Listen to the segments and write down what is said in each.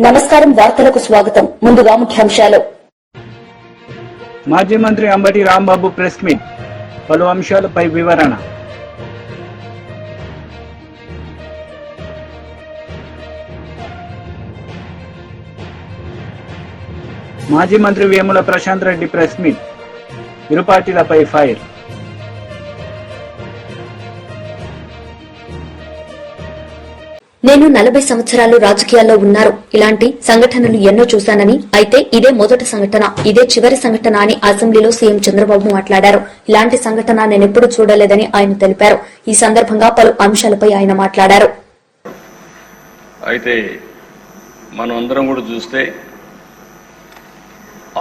నమస్కారం, వార్తలకు స్వాగతం. ముందుగా ముఖ్యాంశాలు. మాజీ మంత్రి అంబటి రాంబాబు ప్రెస్ మీట్, పలు అంశాలపై వివరణ. మాజీ మంత్రి వేముల ప్రశాంత్ రెడ్డి ప్రెస్ మీట్, ఇరు పార్టీలపై ఫైర్. నేను 40 సంవత్సరాలు రాజకీయాల్లో ఉన్నారు. ఇలాంటి సంఘటనలు ఎన్నో చూశానని, అయితే ఇదే మొదటి సంఘటన, ఇదే చివరి సంఘటన అని అసెంబ్లీలో సీఎం చంద్రబాబు మాట్లాడారు. ఇలాంటి సంఘటన నేనెప్పుడు చూడలేదని ఆయన తెలిపారు. ఈ సందర్భంగా పలు అంశాలపై ఆయన మాట్లాడారు. అయితే మనం అందరం కూడా చూస్తే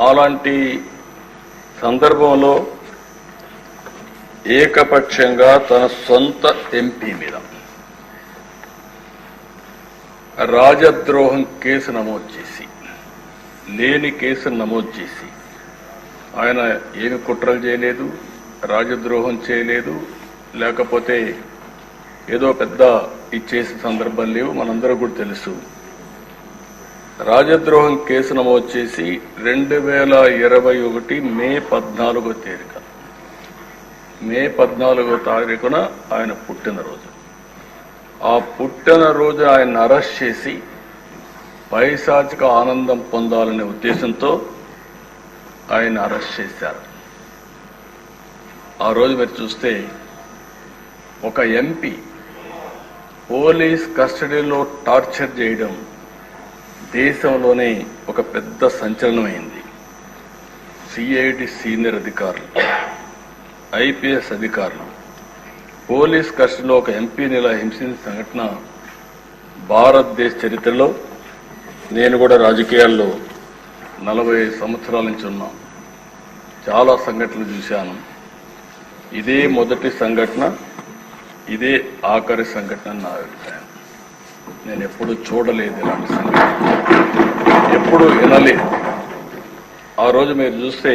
అలాంటి సందర్భంలో ఏకపక్షంగా తన సొంత ఎంపీ మీద రాజద్రోహం కేసు నమోదు చేసి, లేని కేసును నమోదు చేసి, ఆయన ఏమి కుట్రలు చేయలేదు, రాజద్రోహం చేయలేదు, లేకపోతే ఏదో పెద్ద ఇచ్చేసే సందర్భం లేవు. మనందరూ కూడా తెలుసు. రాజద్రోహం కేసు నమోదు చేసి 2021 మే 14వ తేదీన, మే 14వ తారీఖున ఆయన పుట్టినరోజు. ఆ పుట్టినరోజు ఆయన అరెస్ట్ చేసి పైశాచిక ఆనందం పొందాలనే ఉద్దేశంతో ఆయన అరెస్ట్ చేశారు. ఆ రోజు మీరు చూస్తే ఒక ఎంపీ పోలీస్ కస్టడీలో టార్చర్ చేయడం దేశంలోనే ఒక పెద్ద సంచలనమైంది. సిఐడి సీనియర్ అధికారులు, ఐపీఎస్ అధికారులు పోలీస్ కస్టడీలో ఒక ఎంపీని ఇలా హింసించిన సంఘటన భారతదేశ చరిత్రలో, నేను కూడా రాజకీయాల్లో 40 సంవత్సరాల నుంచి ఉన్నా, చాలా సంఘటనలు చూశాను. ఇదే మొదటి సంఘటన, ఇదే ఆఖరి సంఘటన నా అభిప్రాయం. నేను ఎప్పుడు చూడలేదు ఇలాంటి సంఘటన, ఎప్పుడు వినలేదు. ఆ రోజు మీరు చూస్తే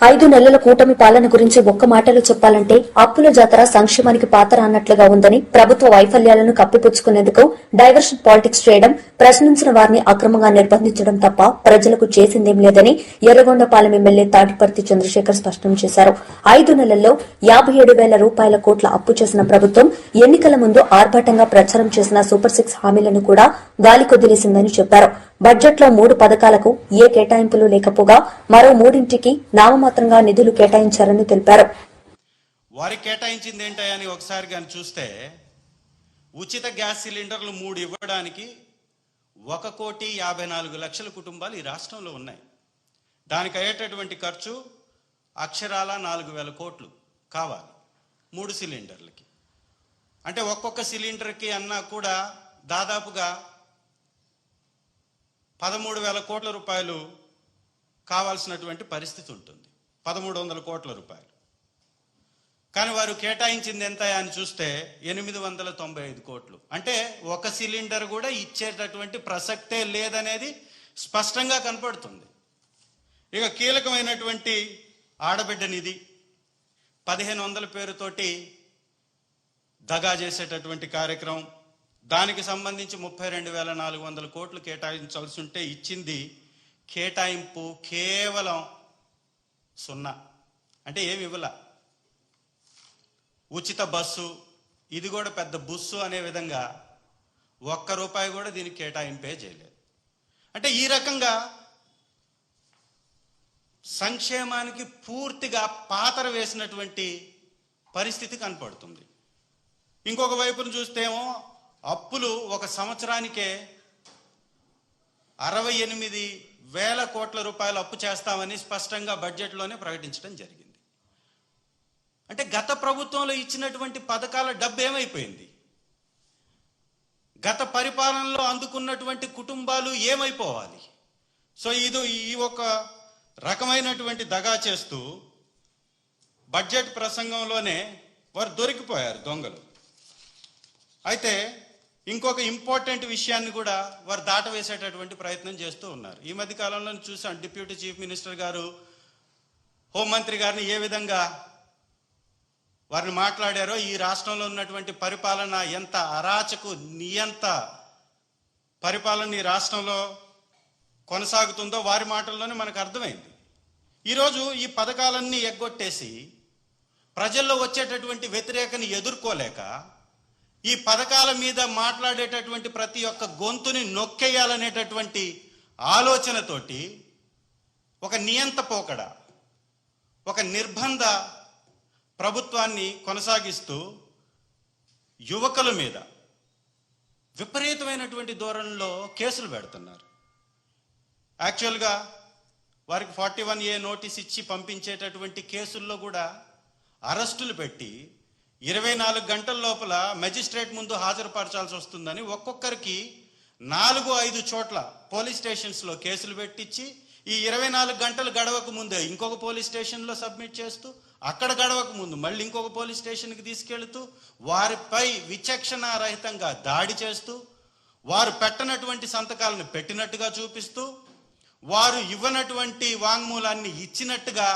5 నెలల కూటమి పాలన గురించి ఒక్క మాటలో చెప్పాలంటే అప్పుల జాతర సంక్షేమానికి పాత్ర అన్నట్లుగా ఉందని, ప్రభుత్వ వైఫల్యాలను కప్పిపుచ్చుకునేందుకు డైవర్షన్ పాలిటిక్స్ చేయడం, ప్రశ్నించిన వారిని అక్రమంగా నిర్బంధించడం తప్ప ప్రజలకు చేసిందేం లేదని ఎర్రగొండపాలెం ఎమ్మెల్యే తాటిపర్తి చంద్రశేఖర్ స్పష్టం చేశారు. 5 నెలల్లో 57,000 కోట్ల అప్పు చేసిన ప్రభుత్వం ఎన్నికల ముందు ఆర్భాటంగా ప్రచారం చేసిన సూపర్ 6 హామీలను కూడా గాలికొదిలేసిందని చెప్పారు. బడ్జెట్లో 3 పథకాలకు ఏ కేటాయింపులు లేకపోగా మరో 3ంటికి నామమాత్రంగా నిధులు కేటాయించారని తెలిపారు. వారికి కేటాయించింది ఏంటని ఒకసారి కానీ చూస్తే, ఉచిత గ్యాస్ సిలిండర్లు 3 ఇవ్వడానికి 1,54,00,000 కుటుంబాలు ఈ రాష్ట్రంలో ఉన్నాయి. దానికి అయ్యేటటువంటి ఖర్చు అక్షరాల 4,000 కోట్లు కావాలి 3 సిలిండర్లకి. అంటే ఒక్కొక్క సిలిండర్కి అన్నా కూడా దాదాపుగా 13,000 కోట్ల రూపాయలు కావాల్సినటువంటి పరిస్థితి ఉంటుంది. 1,300 కోట్ల రూపాయలు. కానీ వారు కేటాయించింది ఎంత అని చూస్తే 895 కోట్లు. అంటే ఒక సిలిండర్ కూడా ఇచ్చేటటువంటి ప్రసక్తే లేదనేది స్పష్టంగా కనపడుతుంది. ఇక కీలకమైనటువంటి ఆడబిడ్డ నిధి 1,500 పేరుతోటి దగా చేసేటటువంటి కార్యక్రమం, దానికి సంబంధించి 32,400 కోట్లు కేటాయించాల్సి ఉంటే ఇచ్చింది కేటాయింపు కేవలం 0. అంటే ఏమి ఇవ్వాల. ఉచిత బస్సు, ఇది కూడా పెద్ద బుస్సు అనే విధంగా ₹1 కూడా దీనికి కేటాయింపే చేయలేదు. అంటే ఈ రకంగా సంక్షేమానికి పూర్తిగా పాతర వేసినటువంటి పరిస్థితి కనపడుతుంది. ఇంకొక వైపును చూస్తేమో అప్పులు ఒక సంవత్సరానికే 68,000 కోట్ల రూపాయలు అప్పు చేస్తామని స్పష్టంగా బడ్జెట్లోనే ప్రకటించడం జరిగింది. అంటే గత ప్రభుత్వంలో ఇచ్చినటువంటి పథకాల డబ్బు ఏమైపోయింది? గత పరిపాలనలో అందుకున్నటువంటి కుటుంబాలు ఏమైపోవాలి? సో ఈ ఒక రకమైనటువంటి దగా చేస్తూ బడ్జెట్ ప్రసంగంలోనే వారు దొరికిపోయారు దొంగలు. అయితే ఇంకొక ఇంపార్టెంట్ విషయాన్ని కూడా వారు దాటవేసేటటువంటి ప్రయత్నం చేస్తూ ఉన్నారు. ఈ మధ్య కాలంలో చూసాం, డిప్యూటీ చీఫ్ మినిస్టర్ గారు హోంమంత్రి గారిని ఏ విధంగా వారిని మాట్లాడారో, ఈ రాష్ట్రంలో ఉన్నటువంటి పరిపాలన ఎంత అరాచకు నియంత పరిపాలన ఈ రాష్ట్రంలో కొనసాగుతుందో వారి మాటల్లోనే మనకు అర్థమైంది. ఈరోజు ఈ పథకాలన్నీ ఎగ్గొట్టేసి ప్రజల్లో వచ్చేటటువంటి వ్యతిరేకని ఎదుర్కోలేక ఈ పథకాల మీద మాట్లాడేటటువంటి ప్రతి ఒక్క గొంతుని నొక్కేయాలనేటటువంటి ఆలోచనతోటి ఒక నియంత పోకడ, ఒక నిర్బంధ ప్రభుత్వాన్ని కొనసాగిస్తూ యువకుల మీద విపరీతమైనటువంటి ధోరణిలో కేసులు పెడుతున్నారు. యాక్చువల్గా వారికి 41A నోటీస్ ఇచ్చి పంపించేటటువంటి కేసుల్లో కూడా అరెస్టులు పెట్టి 24 గంటల లోపల మెజిస్ట్రేట్ ముందు హాజరుపరచాల్సి వస్తుందని ఒక్కొక్కరికి 4-5 చోట్ల పోలీస్ స్టేషన్స్లో కేసులు పెట్టించి ఈ 24 గంటలు గడవక ముందే ఇంకొక పోలీస్ స్టేషన్లో సబ్మిట్ చేస్తూ అక్కడ గడవక ముందు మళ్ళీ ఇంకొక పోలీస్ స్టేషన్కి తీసుకెళ్తూ వారిపై విచక్షణారహితంగా దాడి చేస్తూ వారు పెట్టనటువంటి సంతకాలను పెట్టినట్టుగా చూపిస్తూ వారు ఇవ్వనటువంటి వాంగ్మూలాన్ని ఇచ్చినట్టుగా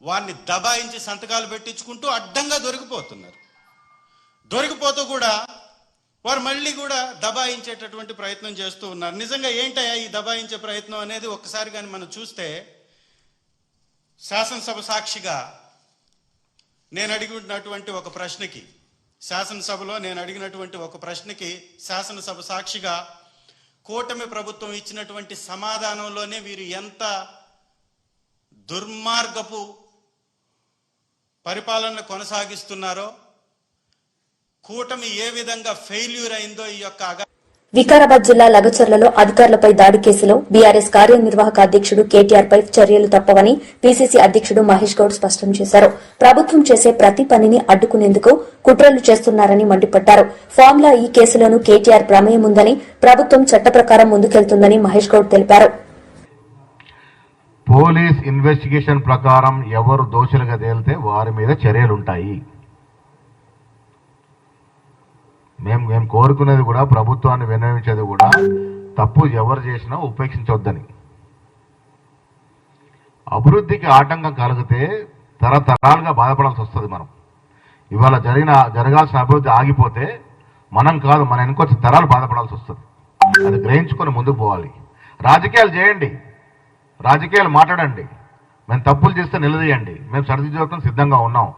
వారిని దబాయించి సంతకాలు పెట్టించుకుంటూ అడ్డంగా దొరికిపోతున్నారు. దొరికిపోతూ కూడా వారు మళ్ళీ కూడా దబాయించేటటువంటి ప్రయత్నం చేస్తూ ఉన్నారు. నిజంగా ఏంటయ్యా ఈ దబాయించే ప్రయత్నం అనేది ఒక్కసారి కానీ మనం చూస్తే, శాసనసభ సాక్షిగా నేను అడిగినటువంటి ఒక ప్రశ్నకి, శాసనసభలో నేను అడిగినటువంటి ఒక ప్రశ్నకి శాసనసభ సాక్షిగా కూటమి ప్రభుత్వం ఇచ్చినటువంటి సమాధానంలోనే వీరు ఎంత దుర్మార్గపు పరిపాలన కొనసాగిస్తున్నారో, కూటమి ఏ విధంగా ఫెయిల్యూర్ అయిందో ఈ యొక్క వికారాబాద్ జిల్లా లగచర్లలో అధికారులపై దాడి కేసులో బీఆర్ఎస్ కార్యనిర్వాహక అధ్యక్షుడు కేటీఆర్ పై చర్యలు తప్పవని పీసీసీ అధ్యక్షుడు మహేష్ గౌడ్ స్పష్టం చేశారు. ప్రభుత్వం చేసే ప్రతి పనిని అడ్డుకునేందుకు కుట్రలు చేస్తున్నారని మండిపడ్డారు. ఫార్ములా ఈ కేసులోనూ కేటీఆర్ ప్రమేయం ఉందని, ప్రభుత్వం చట్ట ప్రకారం ముందుకెళ్తుందని మహేష్ గౌడ్ తెలిపారు. పోలీస్ ఇన్వెస్టిగేషన్ ప్రకారం ఎవరు దోషులుగా తేలితే వారి మీద చర్యలుంటాయి. మేము కోరుకునేది కూడా, ప్రభుత్వాన్ని విన్నవించేది కూడా, తప్పు ఎవరు చేసినా ఉపేక్షించొద్దని. అభివృద్ధికి ఆటంకం కలిగితే తరతరాలుగా బాధపడాల్సి వస్తుంది. మనం ఇవాళ జరగాల్సిన అభివృద్ధి ఆగిపోతే మనం కాదు, మన వెనుకొచ్చిన తరాలు బాధపడాల్సి వస్తుంది. అది గ్రహించుకొని ముందుకు పోవాలి. రాజకీయాలు చేయండి, రాజకీయాలు మాట్లాడండి, మేము తప్పులు చేస్తే నిలదీయండి, మేము సరిదిద్దుకోవడానికి సిద్ధంగా ఉన్నాం.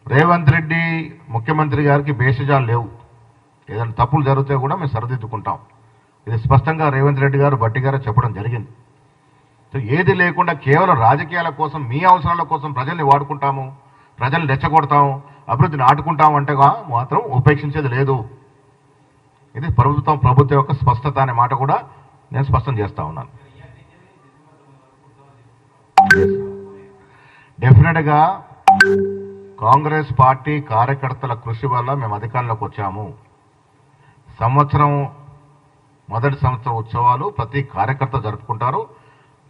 రేవంత్ రెడ్డి ముఖ్యమంత్రి గారికి భేషజాలు లేవు. ఏదైనా తప్పులు జరిగితే కూడా మేము సరిదిద్దుకుంటాం. ఇది స్పష్టంగా రేవంత్ రెడ్డి గారు, బట్టి గారు చెప్పడం జరిగింది. ఏది లేకుండా కేవలం రాజకీయాల కోసం, మీ అవసరాల కోసం ప్రజల్ని వాడుకుంటాము, ప్రజల్ని రెచ్చగొడతాము, అభివృద్ధిని ఆడుకుంటాము అంటే మాత్రం ఉపేక్షించేది లేదు. ఇది ప్రభుత్వం యొక్క స్పష్టత అనే మాట కూడా నేను స్పష్టం చేస్తా ఉన్నాను. డెఫినెట్గా కాంగ్రెస్ పార్టీ కార్యకర్తల కృషి వల్ల మేము అధికారంలోకి వచ్చాము. మొదటి సంవత్సరం ఉత్సవాలు ప్రతి కార్యకర్త జరుపుకుంటారు.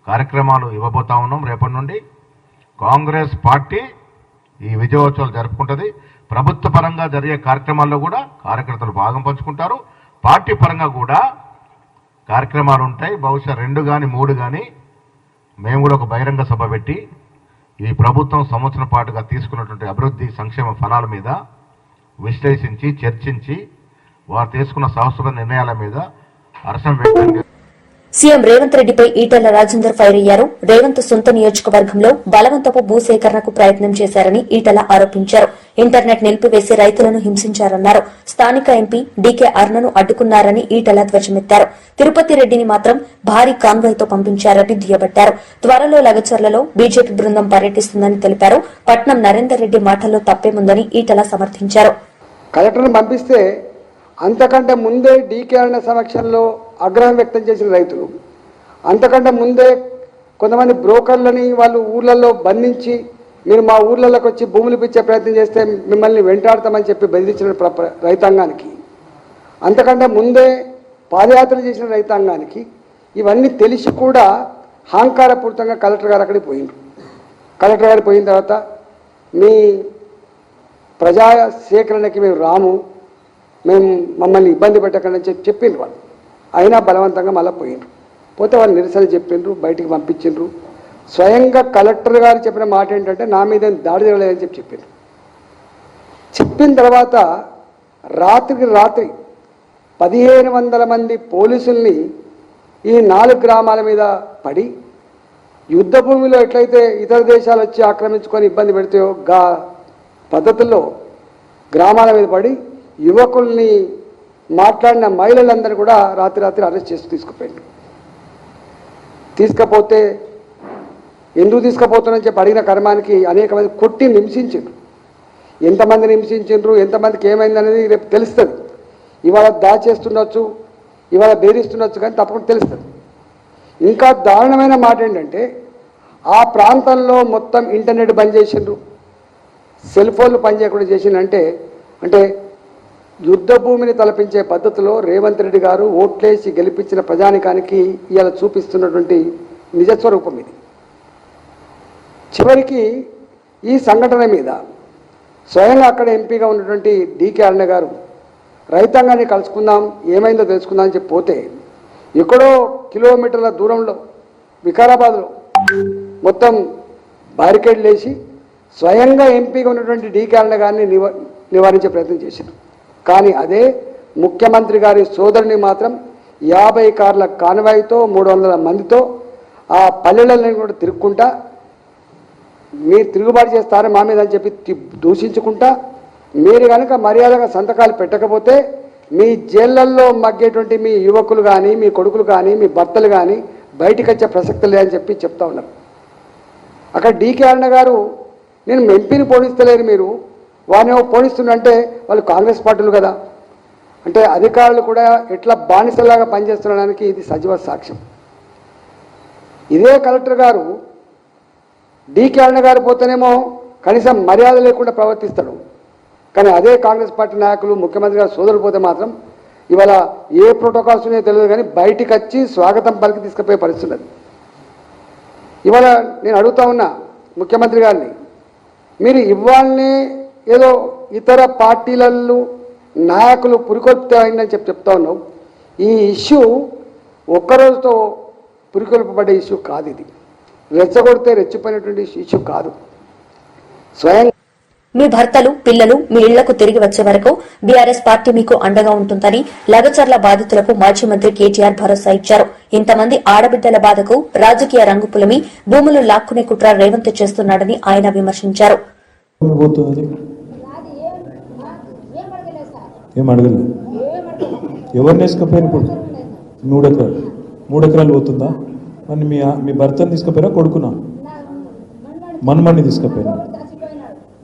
కార్యక్రమాలు ఇవ్వబోతా ఉన్నాం. రేపటి నుండి కాంగ్రెస్ పార్టీ ఈ విజయోత్సవాలు జరుపుకుంటుంది. ప్రభుత్వ పరంగా జరిగే కార్యక్రమాల్లో కూడా కార్యకర్తలు భాగం పంచుకుంటారు. పార్టీ పరంగా కూడా కార్యక్రమాలు ఉంటాయి. బహుశా 2 కానీ 3 కానీ మేము కూడా ఒక బహిరంగ సభ పెట్టి ఈ ప్రభుత్వం సంవత్సరం పాటుగా తీసుకున్నటువంటి అభివృద్ధి సంక్షేమ ఫలాల మీద విశ్లేషించి, చర్చించి, వారు తీసుకున్న సాహసమైన నిర్ణయాల మీద హర్షం వ్యక్తం చేస్తారు. సీఎం రేవంత్ రెడ్డిపై ఈటెల రాజేందర్ ఫైర్ అయ్యారు. రేవంత్ సొంత నియోజకవర్గంలో బలవంతపు భూసేకరణకు ప్రయత్నం చేశారని ఈటెల ఆరోపించారు. ఇంటర్నెట్ నిలిపివేసి రైతులను హింసించారన్నారు. స్థానిక ఎంపీ డీకే అరుణను అడ్డుకున్నారని ఈటెల ధ్వజమెత్తారు. తిరుపతి రెడ్డిని మాత్రం భారీ కాన్వాయ్తో పంపించారని దుయ్యబట్టారు. త్వరలో లగచర్లలో బీజేపీ బృందం పర్యటిస్తుందని తెలిపారు. పట్నం నరేందర్ రెడ్డి మాటల్లో తప్పేముందని ఈటెల సమర్థించారు. కలెక్టర్ను పంపిస్తే అంతకంటే ముందే డీకే అరుణ సమక్షంలో ఆగ్రహం వ్యక్తం చేసిన రైతులు, అంతకంటే ముందే కొంతమంది బ్రోకర్లని వాళ్ళు ఊర్లలో బంధించి మీరు మా ఊర్లలోకి వచ్చి భూములు ఇచ్చే ప్రయత్నం చేస్తే మిమ్మల్ని వెంటాడతామని చెప్పి బెదిరించిన రైతాంగానికి, అంతకంటే ముందే పాదయాత్ర చేసిన రైతాంగానికి ఇవన్నీ తెలిసి కూడా అహంకారపూరితంగా కలెక్టర్ గారు అక్కడికి పోయినారు. కలెక్టర్ గారు పోయిన తర్వాత మీ ప్రజా సేకరణకి మేము రాము, మేము మమ్మల్ని ఇబ్బంది పెట్టకండి అని చెప్పిండ్రు వాళ్ళు. అయినా బలవంతంగా మళ్ళీ పోయినరు. పోతే వాళ్ళు నిరసన చెప్పిండ్రు, బయటికి పంపించిండ్రు. స్వయంగా కలెక్టర్ గారు చెప్పిన మాట ఏంటంటే నా మీద దాడి జరగలేదని చెప్పిండ్రు. చెప్పిన తర్వాత రాత్రికి రాత్రి 1500 మంది పోలీసుల్ని ఈ 4 గ్రామాల మీద పడి యుద్ధ భూమిలో ఎట్లయితే ఇతర దేశాలు వచ్చి ఆక్రమించుకొని ఇబ్బంది పెడతాయో గా పద్ధతుల్లో గ్రామాల మీద పడి యువకుల్ని మాట్లాడిన మహిళలందరూ కూడా రాత్రి అరెస్ట్ చేసి తీసుకుపోయారు. తీసుకపోతే ఎందుకు తీసుకుపోతున్నారని చెప్పి అడిగిన కర్మానికి అనేక మంది కొట్టి హింసించారు. ఎంతమందిని హింసించారు, ఎంతమందికి ఏమైంది అనేది రేపు తెలుస్తుంది. ఇవాళ దాచేస్తుండొచ్చు, ఇవాళ బెదిరిస్తుండొచ్చు, కానీ తప్పకుండా తెలుస్తుంది. ఇంకా దారుణమైన మాట ఏంటంటే ఆ ప్రాంతంలో మొత్తం ఇంటర్నెట్ బంద్ చేసిండ్రు, సెల్ ఫోన్లు పనిచేయకుండా చేసిందంటే అంటే యుద్ధ భూమిని తలపించే పద్ధతిలో రేవంత్ రెడ్డి గారు ఓట్లేసి గెలిపించిన ప్రజానికానికి ఇవాళ చూపిస్తున్నటువంటి నిజస్వరూపం ఇది. చివరికి ఈ సంఘటన మీద స్వయంగా అక్కడ ఎంపీగా ఉన్నటువంటి డీకే అరుణ గారు రైతాంగాన్ని కలుసుకుందాం, ఏమైందో తెలుసుకుందాం అని చెప్పి పోతే ఎక్కడో కిలోమీటర్ల దూరంలో వికారాబాద్లో మొత్తం బారికేడ్లు వేసి స్వయంగా ఎంపీగా ఉన్నటువంటి డీకే అరుణ గారిని నివారించే ప్రయత్నం చేశారు. కానీ అదే ముఖ్యమంత్రి గారి సోదరుని మాత్రం 50 కార్ల కాన్వాయ్తో 300 మందితో ఆ పల్లెలను కూడా తిరుక్కుంటా మీరు తిరుగుబాటు చేస్తారని మా మీద అని చెప్పి దూషించుకుంటా మీరు కనుక మర్యాదగా సంతకాలు పెట్టకపోతే మీ జైళ్ళల్లో మగ్గేటువంటి మీ యువకులు కానీ మీ కొడుకులు కానీ మీ భర్తలు కానీ బయటికి వచ్చే ప్రసక్తి లేదని చెప్పి చెప్తా ఉన్నారు. అక్కడ డీకే అరుణ గారు నేను ఎంపీని పోనిస్తలేరు, మీరు వారిని పోనిస్తుందంటే వాళ్ళు కాంగ్రెస్ పార్టీలు కదా అంటే అధికారులు కూడా ఎట్లా బానిసలాగా పనిచేస్తుండడానికి ఇది సజీవ సాక్ష్యం. ఇదే కలెక్టర్ గారు డీకే అరుణ గారు పోతేనేమో కనీసం మర్యాద లేకుండా ప్రవర్తిస్తాడు, కానీ అదే కాంగ్రెస్ పార్టీ నాయకులు ముఖ్యమంత్రి గారు సోదరులు పోతే మాత్రం ఇవాళ ఏ ప్రోటోకాల్స్ ఉన్నాయో తెలియదు కానీ బయటికి వచ్చి స్వాగతం పలికి తీసుకుపోయే పరిస్థితి ఉన్నది. ఇవాళ నేను అడుగుతా ఉన్నా ముఖ్యమంత్రి గారిని, మీరు ఇవాళనే ఏదో ఇతర పార్టీలలో నాయకులు పురికొల్పితే అయిందని చెప్తా ఉన్నావు. ఈ ఇష్యూ ఒక్కరోజుతో పురికొల్పబడే ఇష్యూ కాదు, ఇది రెచ్చగొడితే రెచ్చిపోయినటువంటి ఇష్యూ కాదు. స్వయం మీ భర్తలు పిల్లలు మీ ఇళ్లకు తిరిగి వచ్చే వరకు బీఆర్ఎస్ పార్టీ మీకు అండగా ఉంటుందని లగచర్ల బాధితులకు మాజీ మంత్రి కేటీఆర్ భరోసా ఇచ్చారు. ఇంతమంది ఆడబిడ్డల బాధకు రాజకీయ రంగు పులిమి భూములు లాక్కునే కుట్ర రేవంత్ చేస్తున్నాడని ఆయన విమర్శించారు. ఎవరిని వేసుకపోయిన ఇప్పుడు 3 ఎకరాలు పోతుందా? మరి మీ భర్తను తీసుకుపోయినా కొడుకునా మన్మని తీసుకుపోయినా?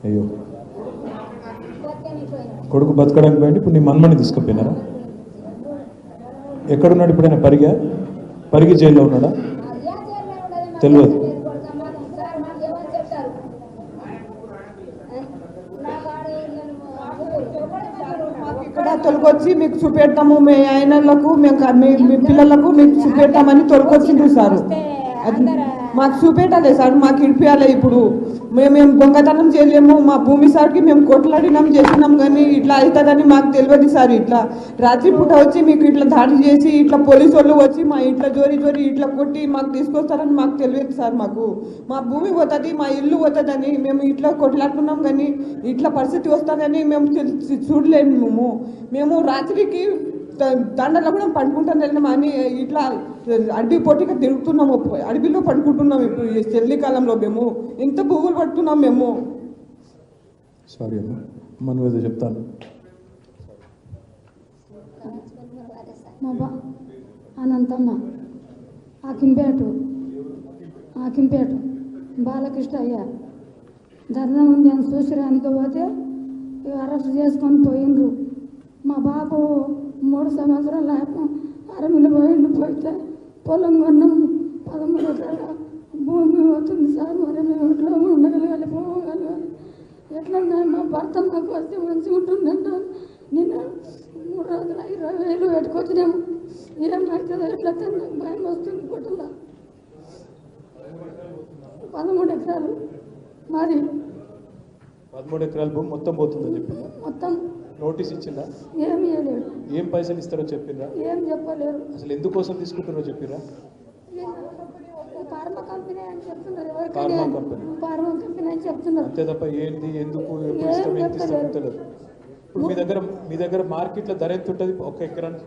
అయ్యో, కొడుకు బతకడానికి పోయింది, ఇప్పుడు నీ మన్మని తీసుకుపోయినారా? ఎక్కడున్నాడు ఇప్పుడు? ఆయన పరిగి జైల్లో ఉన్నాడా? తెలియదు. ఇక్కడ తొలగొచ్చి మీకు చూపెడతాము, మీ ఆయనలకు మీ పిల్లలకు మీకు చూపెడతామని తొలగొచ్చిండ్రు సార్. అది మాకు చూపెట్టాలి సార్, మాకు ఇడిపియాలి. ఇప్పుడు మేము దొంగతనం చేయలేము, మా భూమి సార్కి మేము కొట్లాడినాం చేసినాం, కానీ ఇట్లా అవుతుందని మాకు తెలియదు సార్. ఇట్లా రాత్రిపూట వచ్చి మీకు ఇట్లా దాడి చేసి ఇట్లా పోలీసు వాళ్ళు వచ్చి మా ఇంట్లో జోరి ఇట్లా కొట్టి మాకు తీసుకొస్తారని మాకు తెలియదు సార్. మాకు మా భూమి పోతుంది, మా ఇల్లు పోతుందని మేము ఇట్లా కొట్లాడుతున్నాం, కానీ ఇట్లా పరిస్థితి వస్తుందని మేము చూడలేము. మేము రాత్రికి దండలో కూడా పండుకుంటాను వెళ్ళినాం అని ఇట్లా అడవి పొట్టిగా తిరుగుతున్నాము, అడవిలో పండుకుంటున్నాం. ఇప్పుడు ఈ చలికాలంలో మేము ఇంత పువ్వులు పడుతున్నాం మేము. సారీ అమ్మా, మనం ఏదో చెప్తాను. అనంతమ్మ ఆకింపేట బాలకృష్ణ అయ్యా ధర్నా ఉంది అని చూసిరానికి పోతే అరెస్ట్ చేసుకొని పోయిండ్రు. మా బాబు 3 సంవత్సరాల అరమిలు పోయితే పొలం కొన్నాం, 13 ఎకరాల భూమి అవుతుంది సార్. మరి మేము ఇంట్లో ఉండగలగాలి, పోగలగాలి. ఎట్లా మా భర్త నాకు వస్తే మంచిగా ఉంటుందంట. నేను 3 రోజులు 20,000 పెట్టుకొచ్చినాము. ఏమవుతుందో ఎట్లా నాకు భయం వస్తుంది. కుటుంబ 13 ఎకరాలు మాది. 13 ఎకరాల భూమి మొత్తం పోతుందని చెప్పిందా? మొత్తం నోటీస్ ఇచ్చిందా? ఏమి ఇవ్వలేదు. ఏం పైసలు ఇస్తారో చెప్పిర్రా? ఏం చెప్పలేరు. అసలు ఎందుకోసం తీసుకుంటారో చెప్పిర్రా? ఫార్మా కంపెనీ అని చెప్తున్నారు. ఫార్మా కంపెనీ అని చెప్తున్నారు. అంతే తప్ప ఏంటి, ఎందుకు, ఎప్పుడు ఇస్తాం, ఎంత ఇస్తాం తెలియదు. ఇప్పుడు మీ దగ్గర మార్కెట్లో ధర ఎంత ఉంటుంది ఒక ఎకరానికి?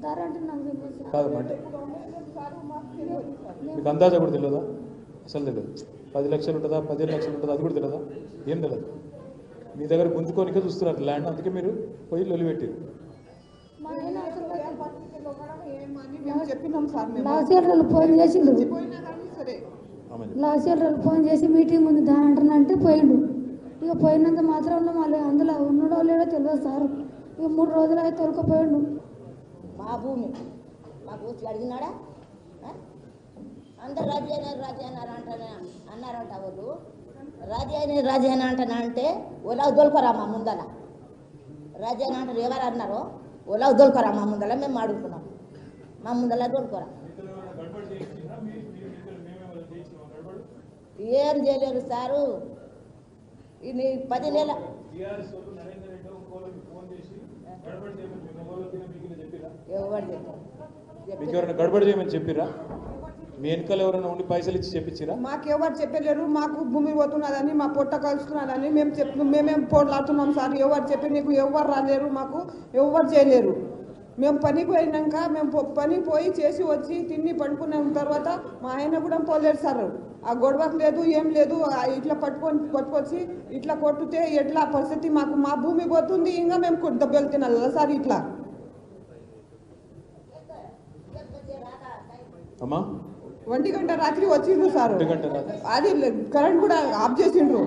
ధర అంటే నాకు తెలియదు సార్. కాదు అంటే మీకు అందాజా కూడా తెలియదా? అసలు తెలియదు. 10 లక్షలు ఉంటుందా, 15 లక్షలు ఉంటుందా, అది కూడా తెలియదా? ఏం తెలియదు. మీ దగ్గర గుంజుకోనికే చూస్తున్నారు ల్యాండ్, అందుకే మీరు పోయి లొలిపెట్టారు. మా ఆయన అసలు మేము చెప్పినాం సార్, మేము లాసేళ్ళు ఫోన్ చేసిండు. పోయినా కానీ సరే లాసేళ్ళు ఫోన్ చేసి మీటింగ్ ఉంది దాని అంటానంటే పోయిండు. ఇక పోయినంత మాత్రంలో మళ్ళీ అందులో ఉన్నాడో లేడో తెలియదు సార్. ఇక 3 రోజులు అయితే తొలకపోయిండు. మా భూమి మా కూర్చు అడిగినాడా? అందరు రాజీ అయినారు అన్నారంట. వాళ్ళు రాజీ అయినా అంటానా అంటే ఓలా దొలకరా మా ముందల. రాజీ అయినా అంటారు ఎవరు అన్నారో ఓలా దొలకరా మా ముందల. మేము అడుగుతున్నాం మా ముందల దొలకరా. ఏం చేయలేరు సారు. ఇది 10 నెలల మీకు ఎవరైనా గడబడి చేయమని చెప్పిరా? మీ వెనకాల ఎవరైనా ఉండి పైసలు ఇచ్చి చెప్పించిరా? మాకెవరు చెప్పలేరు. మాకు భూమి పోతున్నదని, మా పొట్ట కలుస్తున్నదని మేమేం పోట్లాడుతున్నాం సార్. ఎవరు చెప్పి నీకు ఎవరు రాలేరు, మాకు ఎవరు చేయలేరు. మేము పని పోయినాక మేము పని పోయి చేసి వచ్చి తిని పడుకున్న తర్వాత మా ఆయన కూడా పోలేరు సార్. ఆ గొడవకు లేదు ఏం లేదు. ఇట్లా పట్టుకొచ్చి ఇట్లా కొట్టుతే ఎట్లా పరిస్థితి? మాకు మా భూమి పోతుంది, ఇంకా మేము దెబ్బెళ్తున్నాం కదా సార్. ఇట్లా అమ్మా 1 గంట రాత్రి వచ్చిండ్రు సార్. 1 గంట రాత్రి అది కరెంట్ కూడా ఆఫ్ చేసిండ్రు.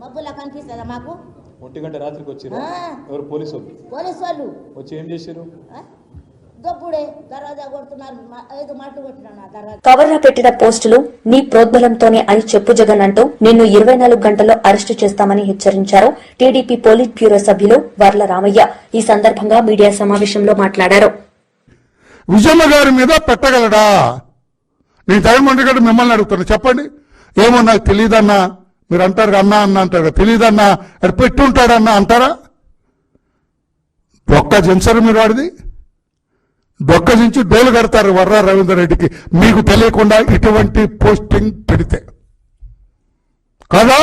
మబ్బులా కనిపిస్తుందా మాకు? 1 గంట రాత్రికి వచ్చిరా? ఎవరు? పోలీసు వాళ్ళు వచ్చి ఏం చేశారు? దొప్పుడే దర్వాజా కొడుతున్నారు. 5 మాటలు కొట్టినా దర్వాజా. కవర్లో పెట్టిన పోస్టులు నీ ప్రోద్బలంతోనే అని చెప్పు జగన్ అంటూ నిన్ను 24 గంటల్లో అరెస్టు చేస్తామని హెచ్చరించారు టీడీపీ పోలిట్ బ్యూరో సభ్యులు వర్ల రామయ్య. ఈ సందర్భంగా మీడియా సమావేశంలో మాట్లాడారు. విజయమ్మ గారి మీద పెట్టగలడా? నేను జగన్మోహన్ రెడ్డి మిమ్మల్ని అడుగుతున్నా, చెప్పండి. ఏమో నాకు తెలియదన్నా మీరు అంటారు, అన్నా అంటారు, తెలియదన్నా అది పెట్టుంటాడన్నా అంటారా? డొక్క జించరు మీరు వాడిది. డొక్క జించి డోలు కడతారు వర్రా రవీందర్ రెడ్డికి మీకు తెలియకుండా ఇటువంటి పోస్టింగ్ పెడితే కాదా?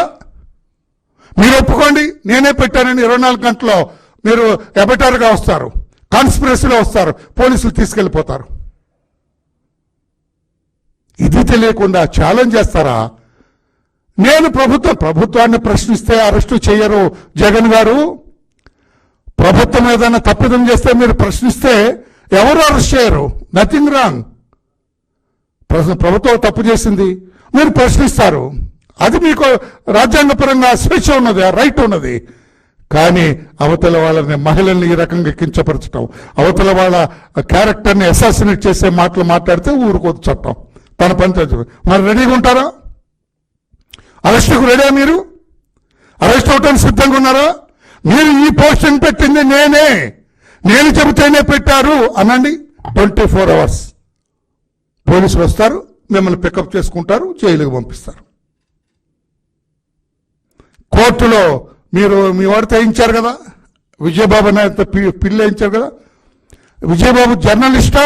మీరు ఒప్పుకోండి, నేనే పెట్టానని 24 గంటల్లో మీరు ఎబెటర్గా వస్తారు, కాన్స్పిరసీలో వస్తారు, పోలీసులు తీసుకెళ్లిపోతారు. ఇది తెలియకుండా ఛాలెంజ్ చేస్తారా? నేను ప్రభుత్వాన్ని ప్రశ్నిస్తే అరెస్టు చేయరు జగన్ గారు. ప్రభుత్వం ఏదైనా తప్పిదం చేస్తే మీరు ప్రశ్నిస్తే ఎవరు అరెస్ట్ చేయరు. Nothing wrong. ప్రభుత్వం తప్పు చేసింది, మీరు ప్రశ్నిస్తారు, అది మీకు రాజ్యాంగపరంగా స్వేచ్ఛ ఉన్నది, రైట్ ఉన్నది. కానీ అవతల వాళ్ళని, మహిళల్ని ఈ రకంగా కించపరచడం, అవతల వాళ్ళ క్యారెక్టర్ని అసాసినేట్ చేసే మాటలు మాట్లాడితే ఊరుకోదు చట్టం, తన పని తెలుసు. మరి రెడీగా ఉంటారా? అరెస్టుకు రెడీ? మీరు అరెస్ట్ అవటానికి సిద్ధంగా ఉన్నారా? మీరు ఈ పోస్టింగ్ పెట్టింది నేను చెబితేనే పెట్టారు అనండి. 24 hours పోలీసులు వస్తారు, మిమ్మల్ని పికప్ చేసుకుంటారు, జైలుకి పంపిస్తారు. కోర్టులో మీరు మీ వాడితో వేయించారు కదా, విజయబాబు నాయకుతో పిల్లి వేయించారు కదా. విజయబాబు జర్నలిస్టా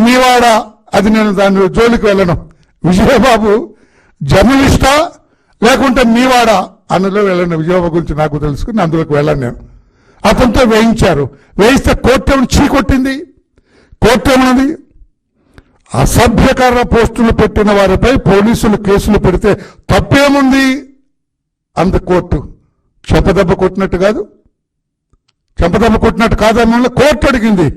మీవాడా? అది నేను దాని జోలికి వెళ్ళను. విజయబాబు జర్నలిస్టా లేకుంటే మీవాడా అందులో వెళ్ళను. విజయబాబు గురించి నాకు తెలుసుకుని అందులోకి వెళ్ళను నేను. అతనితో వేయించారు. వేయిస్తే కోర్టు ఏమైనా చీకొట్టింది? కోర్టు ఏమన్నది? అసభ్యకర పోస్టులు పెట్టిన వారిపై పోలీసులు కేసులు పెడితే తప్పేముంది? అంత కోర్టు చెంపదెబ్బ కొట్టినట్టు కాదు, చెంపదెబ్బ కొట్టినట్టు కాదన్న కోర్టు అడిగింది.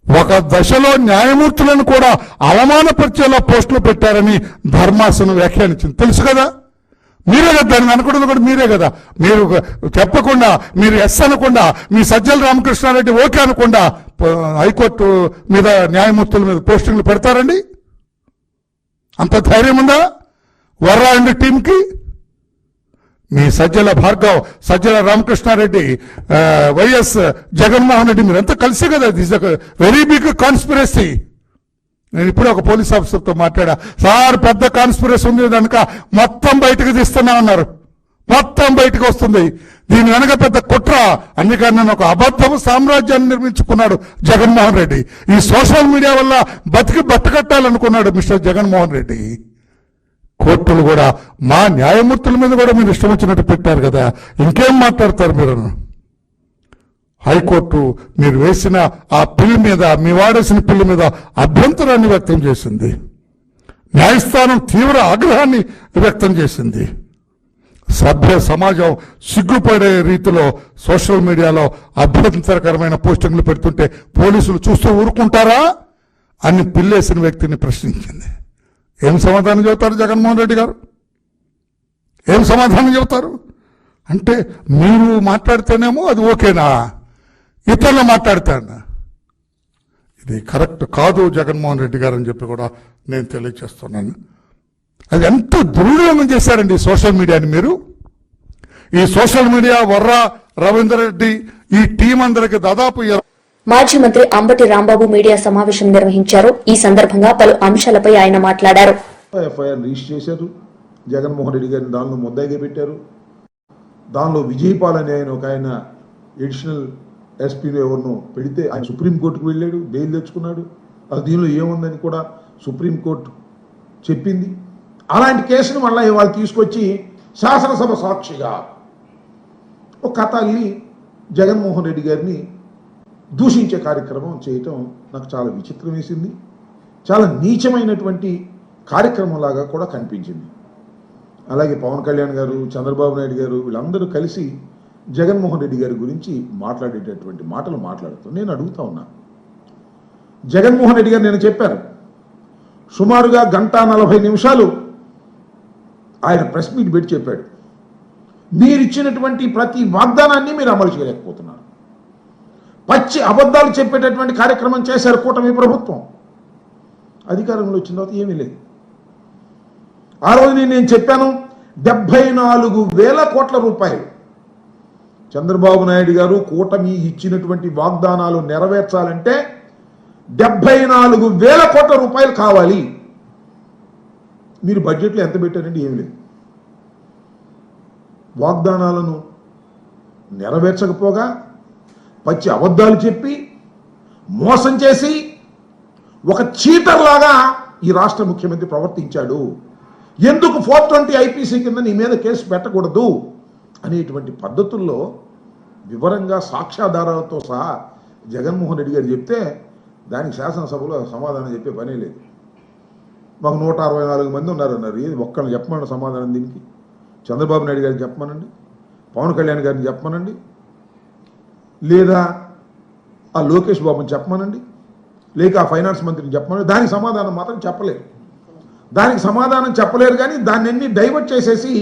ఒక దశలో న్యాయమూర్తులను కూడా అవమానపరిచేలా పోస్టులు పెట్టారని ధర్మాసనం వ్యాఖ్యానించింది. తెలుసు కదా, మీరే కదా దాన్ని అనుకున్నది కూడా మీరే కదా. మీరు చెప్పకుండా, మీరు ఎస్ అనకుండా, మీ సజ్జల రామకృష్ణారెడ్డి ఓకే అనకుండా హైకోర్టు మీద న్యాయమూర్తుల మీద పోస్టింగ్లు పెడతారండి? అంత ధైర్యం ఉందా వర్రా అండ్ టీంకి? మీ సజ్జల భార్గవ్, సజ్జల రామకృష్ణారెడ్డి, వైఎస్ జగన్మోహన్ రెడ్డి మీరంతా కలిసి కదా. This very big conspiracy. నేను ఇప్పుడు ఒక పోలీస్ ఆఫీసర్తో మాట్లాడా, సార్ పెద్ద కాన్స్పిరసీ ఉంది కనుక మొత్తం బయటకు తీస్తున్నా ఉన్నారు. మొత్తం బయటకు వస్తుంది, దీని వెనక పెద్ద కుట్ర. అందుకని నేను ఒక అబద్ధపు సామ్రాజ్యాన్ని నిర్మించుకున్నాడు జగన్మోహన్ రెడ్డి. ఈ సోషల్ మీడియా వల్ల బతికి బట్టకట్టాలనుకున్నాడు మిస్టర్ జగన్మోహన్ రెడ్డి. కోర్టులు కూడా మా న్యాయమూర్తుల మీద కూడా మీరు ఇష్టం వచ్చినట్టు పెట్టారు కదా, ఇంకేం మాట్లాడతారు మీరు? హైకోర్టు మీరు వేసిన ఆ పిల్లి మీద, మీ వాడేసిన పిల్లి మీద అభ్యంతరాన్ని వ్యక్తం చేసింది. న్యాయస్థానం తీవ్ర ఆగ్రహాన్ని వ్యక్తం చేసింది. సభ్య సమాజం సిగ్గుపడే రీతిలో సోషల్ మీడియాలో అభ్యంతరకరమైన పోస్టింగ్లు పెడుతుంటే పోలీసులు చూస్తూ ఊరుకుంటారా అని పిల్లేసిన వ్యక్తిని ప్రశ్నించింది. ఏం సమాధానం చెబుతారు జగన్మోహన్ రెడ్డి గారు? ఏం సమాధానం చెబుతారు? అంటే మీరు మాట్లాడితేనేమో అది ఓకేనా, ఇతరులు మాట్లాడతాను ఇది కరెక్ట్ కాదు జగన్మోహన్ రెడ్డి గారు అని చెప్పి కూడా నేను తెలియజేస్తున్నాను. అది ఎంత దుర్వినియోగం చేశారండి సోషల్ మీడియాని మీరు. ఈ సోషల్ మీడియా వర్రా రవీందర్ రెడ్డి ఈ టీం అందరికి దాదాపు మాజీ మంత్రి అంబటి రాంబాబు మీడియా సమావేశం నిర్వహించారు. ఈ సందర్భంగా పలు అంశాలపై ఆయన మాట్లాడారు. ఎఫ్ఐఆర్ రిజిస్టర్ చేశారు, జగన్మోహన్ రెడ్డి గారిని దానిలో ముద్దాయిగా పెట్టారు. దానిలో విజయపాల్ అనే ఆయన ఎడిషనల్ ఎస్పీలో ఎవరినో పెడితే ఆయన సుప్రీంకోర్టుకు వెళ్ళాడు, బెయిల్ తెచ్చుకున్నాడు. అది దీనిలో ఏముందని కూడా సుప్రీంకోర్టు చెప్పింది. అలాంటి కేసును మళ్ళీ వాళ్ళు తీసుకొచ్చి శాసనసభ సాక్షిగా ఒక కథ అల్లి జగన్మోహన్ రెడ్డి గారిని దూషించే కార్యక్రమం చేయటం నాకు చాలా విచిత్రం వేసింది. చాలా నీచమైనటువంటి కార్యక్రమంలాగా కూడా కనిపించింది. అలాగే పవన్ కళ్యాణ్ గారు, చంద్రబాబు నాయుడు గారు వీళ్ళందరూ కలిసి జగన్మోహన్ రెడ్డి గారి గురించి మాట్లాడేటటువంటి మాటలు మాట్లాడుతూ నేను అడుగుతా ఉన్నా, జగన్మోహన్ రెడ్డి గారు నేను చెప్పారు సుమారుగా 1:40 ఆయన ప్రెస్ మీట్ పెట్టి చెప్పాడు, మీరు ఇచ్చినటువంటి ప్రతి వాగ్దానాన్ని మీరు అమలు చేయలేకపోతున్నారు. పచ్చి అబద్ధాలు చెప్పేటటువంటి కార్యక్రమం చేశారు కూటమి ప్రభుత్వం. అధికారంలో వచ్చిన తర్వాత ఏమీ లేదు. ఆ రోజు నేను చెప్పాను 74,000 కోట్ల రూపాయలు చంద్రబాబు నాయుడు గారు కూటమి ఇచ్చినటువంటి వాగ్దానాలు నెరవేర్చాలంటే 74,000 కోట్ల రూపాయలు కావాలి. మీరు బడ్జెట్లో ఎంత పెట్టారండి? ఏమి లేదు. వాగ్దానాలను నెరవేర్చకపోగా పచ్చి అబద్ధాలు చెప్పి మోసం చేసి ఒక చీటర్ లాగా ఈ రాష్ట్ర ముఖ్యమంత్రి ప్రవర్తించాడు. ఎందుకు 420 ఐపీసీ కింద నీ మీద కేసు పెట్టకూడదు అనేటువంటి పద్ధతుల్లో వివరంగా సాక్ష్యాధారాలతో సహా జగన్మోహన్ రెడ్డి గారు చెప్తే దానికి శాసనసభలో సమాధానం చెప్పే పనే లేదు. మాకు 164 మంది ఉన్నారన్నారు. ఏది ఒక్కరిని చెప్పమనండి సమాధానం దీనికి? చంద్రబాబు నాయుడు గారిని చెప్పమనండి, పవన్ కళ్యాణ్ గారిని చెప్పమనండి, లేదా ఆ లోకేష్ బాబుని చెప్పమనండి, లేక ఆ ఫైనాన్స్ మంత్రిని చెప్పమనండి. దానికి సమాధానం మాత్రం చెప్పలేరు. దానికి సమాధానం చెప్పలేరు. కానీ దాన్ని డైవర్ట్ చేసేసి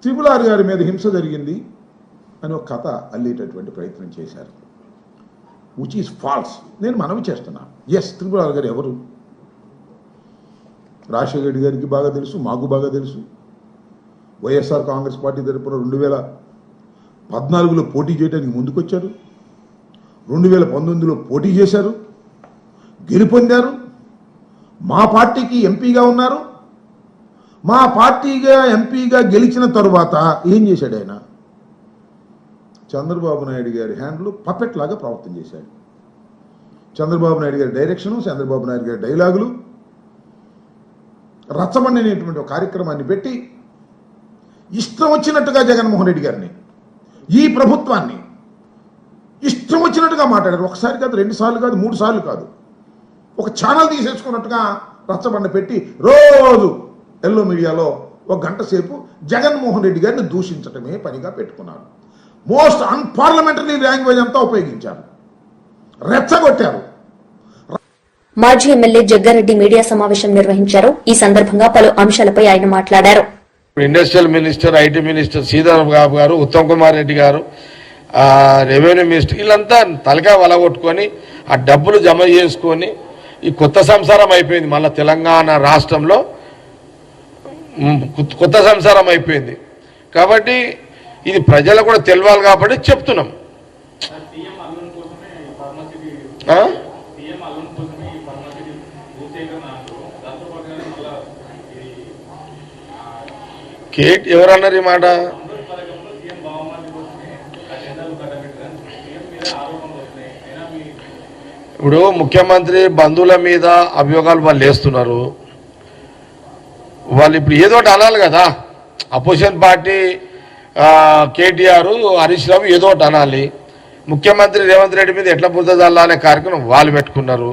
RRR గారి మీద హింస జరిగింది అని ఒక కథ అల్లేటటువంటి ప్రయత్నం చేశారు, విచ్ ఈజ్ ఫాల్స్. నేను మనవి చేస్తున్నా, ఎస్ RRR గారు ఎవరు? రాజశేఖర రెడ్డి గారికి బాగా తెలుసు, మాకు బాగా తెలుసు. వైఎస్ఆర్ కాంగ్రెస్ పార్టీ తరపున 2014లో పోటీ చేయడానికి ముందుకొచ్చారు, 2019లో పోటీ చేశారు, గెలుపొందారు. మా పార్టీకి ఎంపీగా ఉన్నారు. మా పార్టీగా ఎంపీగా గెలిచిన తరువాత ఏం చేశాడు ఆయన? చంద్రబాబు నాయుడు గారి హ్యాండ్లు పపెట్ లాగా ప్రవర్తన చేశాడు. చంద్రబాబు నాయుడు గారి డైరెక్షను, చంద్రబాబు నాయుడు గారి డైలాగులు, రచ్చబండి అనేటువంటి ఒక కార్యక్రమాన్ని పెట్టి ఇష్టం వచ్చినట్టుగా జగన్మోహన్ రెడ్డి గారిని, ఈ ప్రభుత్వాన్ని ఇష్టం వచ్చినట్టుగా మాట్లాడారు. ఒకసారి కాదు, 2 సార్లు కాదు, 3 సార్లు కాదు. ఒక ఛానల్ తీసేసుకున్నట్టుగా రచ్చబండ పెట్టి రోజు ఎల్లో మీడియాలో 1 గంట సేపు జగన్మోహన్ రెడ్డి గారిని దూషించడమే పనిగా పెట్టుకున్నారు. మోస్ట్ అన్పార్లమెంటరీ లాంగ్వేజ్ అంతా ఉపయోగించారు, రెచ్చగొట్టారు. మాజీ ఎమ్మెల్యే జగ్గారెడ్డి మీడియా సమావేశం నిర్వహించారు. ఈ సందర్భంగా పలు అంశాలపై ఆయన మాట్లాడారు. Industrial minister, IT minister Sitaram Babu garu, Uttam Kumar Reddy గారు, రెవెన్యూ మినిస్టర్, వీళ్ళంతా తలకాయ వలగొట్టుకొని ఆ డబ్బులు జమ చేసుకొని ఈ కొత్త సంసారం అయిపోయింది. మళ్ళీ తెలంగాణ రాష్ట్రంలో కొత్త సంసారం అయిపోయింది. కాబట్టి ఇది ప్రజలకు కూడా తెలియాలి కాబట్టి చెప్తున్నాం. కేట్ ఎవరన్నారు ఈ మాట? ఇప్పుడు ముఖ్యమంత్రి బంధువుల మీద అభియోగాలు వాళ్ళు వేస్తున్నారు. వాళ్ళు ఇప్పుడు ఏదో ఒకటి అనాలి కదా. అపోజిషన్ పార్టీ కేటీఆర్, హరీష్ రావు ఏదో ఒకటి అనాలి. ముఖ్యమంత్రి రేవంత్ రెడ్డి మీద ఎట్లా బురద చల్లాలనే కార్యక్రమం వాళ్ళు పెట్టుకున్నారు.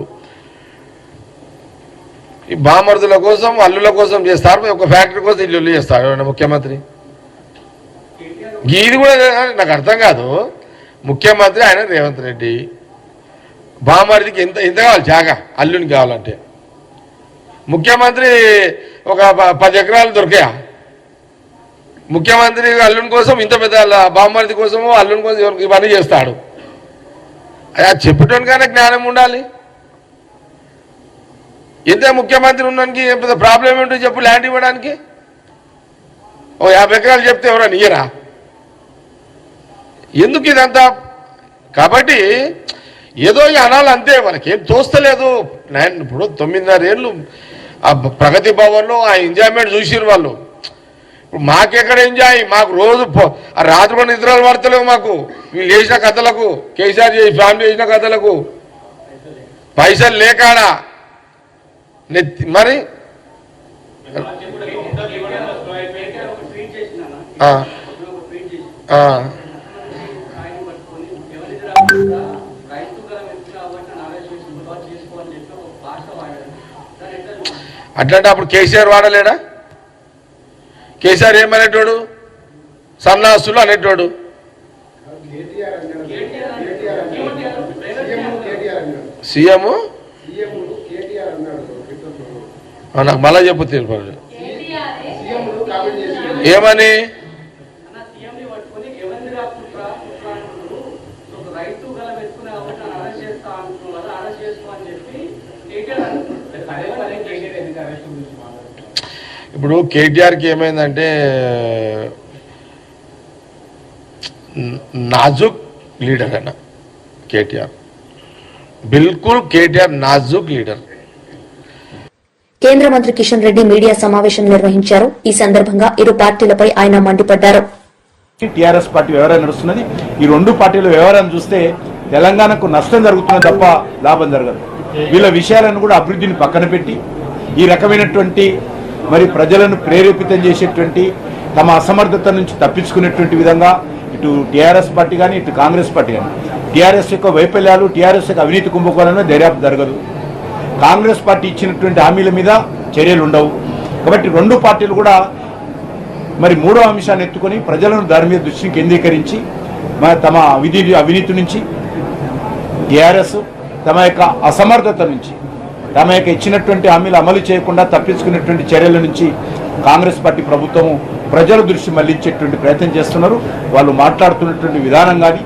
ఈ బామర్దుల కోసం అల్లుల కోసం చేస్తారు, ఒక ఫ్యాక్టరీ కోసం ఇల్లు చేస్తారు ముఖ్యమంత్రి. ఇది కూడా నాకు అర్థం కాదు. ముఖ్యమంత్రి ఆయన రేవంత్ రెడ్డి, బామర్దికి ఎంత కావాలి జాగా అల్లుని కావాలంటే, ముఖ్యమంత్రి ఒక 10 ఎకరాలు దొరికాయా? ముఖ్యమంత్రి అల్లుని కోసం ఇంత పెద్ద బామర్ది కోసమో అల్లుని కోసం ఇవన్నీ చేస్తాడు. అది చెప్పేటోనికైనా జ్ఞానం ఉండాలి. ఎంత ముఖ్యమంత్రి ఉన్నానికి పెద్ద ప్రాబ్లం ఏంటో చెప్పు, ల్యాండ్ ఇవ్వడానికి. ఓ 50 ఎకరాలు చెప్తే ఎవరైనా ఇయ్యరా? ఎందుకు ఇదంతా? కాబట్టి ఏదో అనాలి అంతే, వాళ్ళకేం తోస్తలేదు. ఇప్పుడు 9.5 ఏళ్ళు ఆ ప్రగతి భవన్లో ఆ ఎంజాయ్మెంట్ చూసిరు వాళ్ళు. ఇప్పుడు మాకెక్కడ ఎంజాయ్? మాకు రోజు ఆ రాత్రి కూడా నిద్రలు పడతలేవు మాకు. వీళ్ళు చేసిన కథలకు, కేసీఆర్ ఫ్యామిలీ చేసిన కథలకు పైసలు లేకాడా మరి. అట్లాంటి అప్పుడు కేసీఆర్ వాడలేడా? కేసీఆర్ ఏమనేటోడు? సన్నాసులు అనేటోడు. సీఎం నాకు మళ్ళా చెప్పు తెలుపు ఏమని. ఇప్పుడు కేటీఆర్కి ఏమైందంటే నాజుక్ లీడర్ అన్న కేటీఆర్, బిల్కుల్ కేటీఆర్ నాజుక్ లీడర్. కేంద్ర మంత్రి కిషన్ రెడ్డి మీడియా సమావేశం నిర్వహించారు. ఈ సందర్భంగా ఇరు పార్టీలపై ఆయన మండిపడ్డారు. టీఆర్ఎస్ పార్టీ వ్యవహారం నడుస్తున్నది. ఈ 2 పార్టీల వ్యవహారం చూస్తే తెలంగాణకు నష్టం జరుగుతున్నది తప్ప లాభం జరగదు. వీళ్ళ విషయాలను కూడా అభివృద్ధిని పక్కన పెట్టి ఈ రకమైనటువంటి మరి ప్రజలను ప్రేరేపితం చేసేటువంటి తమ అసమర్థత నుంచి తప్పించుకునేటువంటి విధంగా ఇటు టీఆర్ఎస్ పార్టీ కానీ ఇటు కాంగ్రెస్ పార్టీ కానీ టీఆర్ఎస్ యొక్క వైఫల్యాలు, టీఆర్ఎస్ యొక్క అవినీతి కుంభకోణాలను దర్యాప్తు జరగదు. కాంగ్రెస్ పార్టీ ఇచ్చినటువంటి హామీల మీద చర్యలు ఉండవు. కాబట్టి 2 పార్టీలు కూడా మరి 3వ అంశాన్ని ఎత్తుకొని ప్రజలను దాని మీద దృష్టిని కేంద్రీకరించి తమ అవినీతి నుంచి, టీఆర్ఎస్ తమ యొక్క అసమర్థత నుంచి, తమ యొక్క ఇచ్చినటువంటి హామీలు అమలు చేయకుండా తప్పించుకునేటువంటి చర్యల నుంచి కాంగ్రెస్ పార్టీ ప్రభుత్వము ప్రజల దృష్టి మళ్లించేటువంటి ప్రయత్నం చేస్తున్నారు. వాళ్ళు మాట్లాడుతున్నటువంటి విధానం కానీ,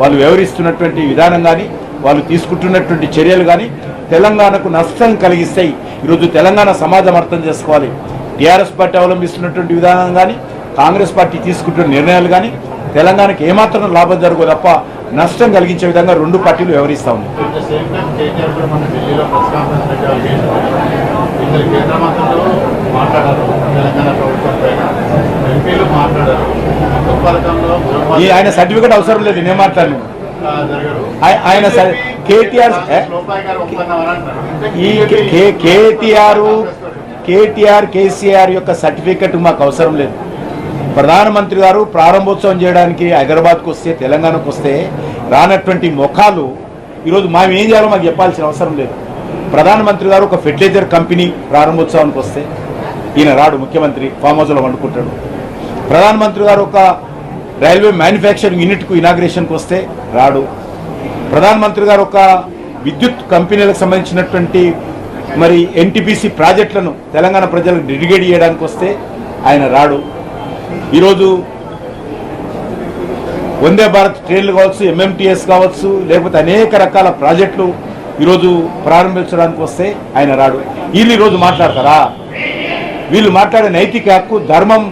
వాళ్ళు వ్యవహరిస్తున్నటువంటి విధానం కానీ, వాళ్ళు తీసుకుంటున్నటువంటి చర్యలు కానీ తెలంగాణకు నష్టం కలిగిస్తాయి. ఈరోజు తెలంగాణ సమాజం అర్థం చేసుకోవాలి. టీఆర్ఎస్ పార్టీ అవలంబిస్తున్నటువంటి విధానం కానీ, కాంగ్రెస్ పార్టీ తీసుకుంటున్న నిర్ణయాలు కానీ తెలంగాణకు ఏమాత్రం లాభం జరగదు తప్ప నష్టం కలిగించే విధంగా 2 పార్టీలు వ్యవహరిస్తా ఉన్నాయి. ఆయన సర్టిఫికేట్ అవసరం లేదు, నేను మాట్లాడను. ఆయన కేటీఆర్ కేసీఆర్ యొక్క సర్టిఫికెట్ మాకు అవసరం లేదు. ప్రధానమంత్రి గారు ప్రారంభోత్సవం చేయడానికి హైదరాబాద్కు వస్తే, తెలంగాణకు వస్తే రానటువంటి ముఖాలు ఈరోజు మేము ఏం చేయాలో మాకు చెప్పాల్సిన అవసరం లేదు. ప్రధానమంత్రి గారు ఒక ఫెర్టిలైజర్ కంపెనీ ప్రారంభోత్సవానికి వస్తే ఈయన రాడు, ముఖ్యమంత్రి ఫామ్ హౌస్లో వండుకుంటాడు. ప్రధానమంత్రి గారు ఒక రైల్వే మ్యానుఫ్యాక్చరింగ్ యూనిట్కు ఇనాగ్రేషన్కి వస్తే రాడు. ప్రధానమంత్రి గారు ఒక విద్యుత్ కంపెనీలకు సంబంధించినటువంటి మరి ఎన్టీపీసీ ప్రాజెక్టులను తెలంగాణ ప్రజలకు డెడికేట్ చేయడానికి వస్తే ఆయన రాడు. ఈరోజు వందే భారత్ ట్రైన్లు కావచ్చు, ఎంఎంటీఎస్ కావచ్చు, లేకపోతే అనేక రకాల ప్రాజెక్టులు ఈరోజు ప్రారంభించడానికి వస్తే ఆయన రాడు. వీళ్ళు ఈరోజు మాట్లాడతారా? వీళ్ళు మాట్లాడే నైతిక హక్కు, ధర్మం,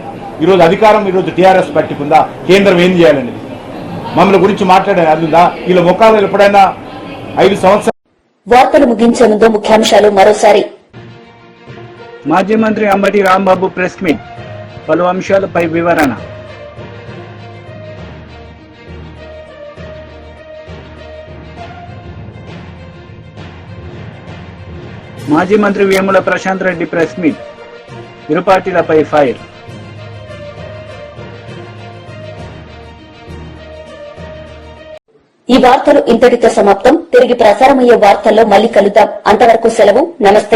ఈరోజు అధికారం ఈరోజు టీఆర్ఎస్ పార్టీకి ఉందా? కేంద్రం ఏం చేయాలనేది మమ్మల్ని గురించి మాట్లాడే అదుందా? వీళ్ళ ముఖాలు ఎప్పుడైనా 5 సంవత్సరాలు. వార్తలు ముగించే ముందు ముఖ్యాంశాలు మరోసారి. మాజీ మంత్రి అంబటి రాంబాబు ప్రెస్ మీట్, పలు అంశాలపై వివరణ. మాజీ మంత్రి వేముల ప్రశాంత్ రెడ్డి ప్రెస్ మీట్, ఇరు పార్టీలపై ఫైర్. ఈ వార్తలు ఇంతటితో సమాప్తం. తిరిగి ప్రసారమయ్యే వార్తల్లో మళ్లీ కలుద్దాం. అంతవరకు సెలవు. నమస్తే.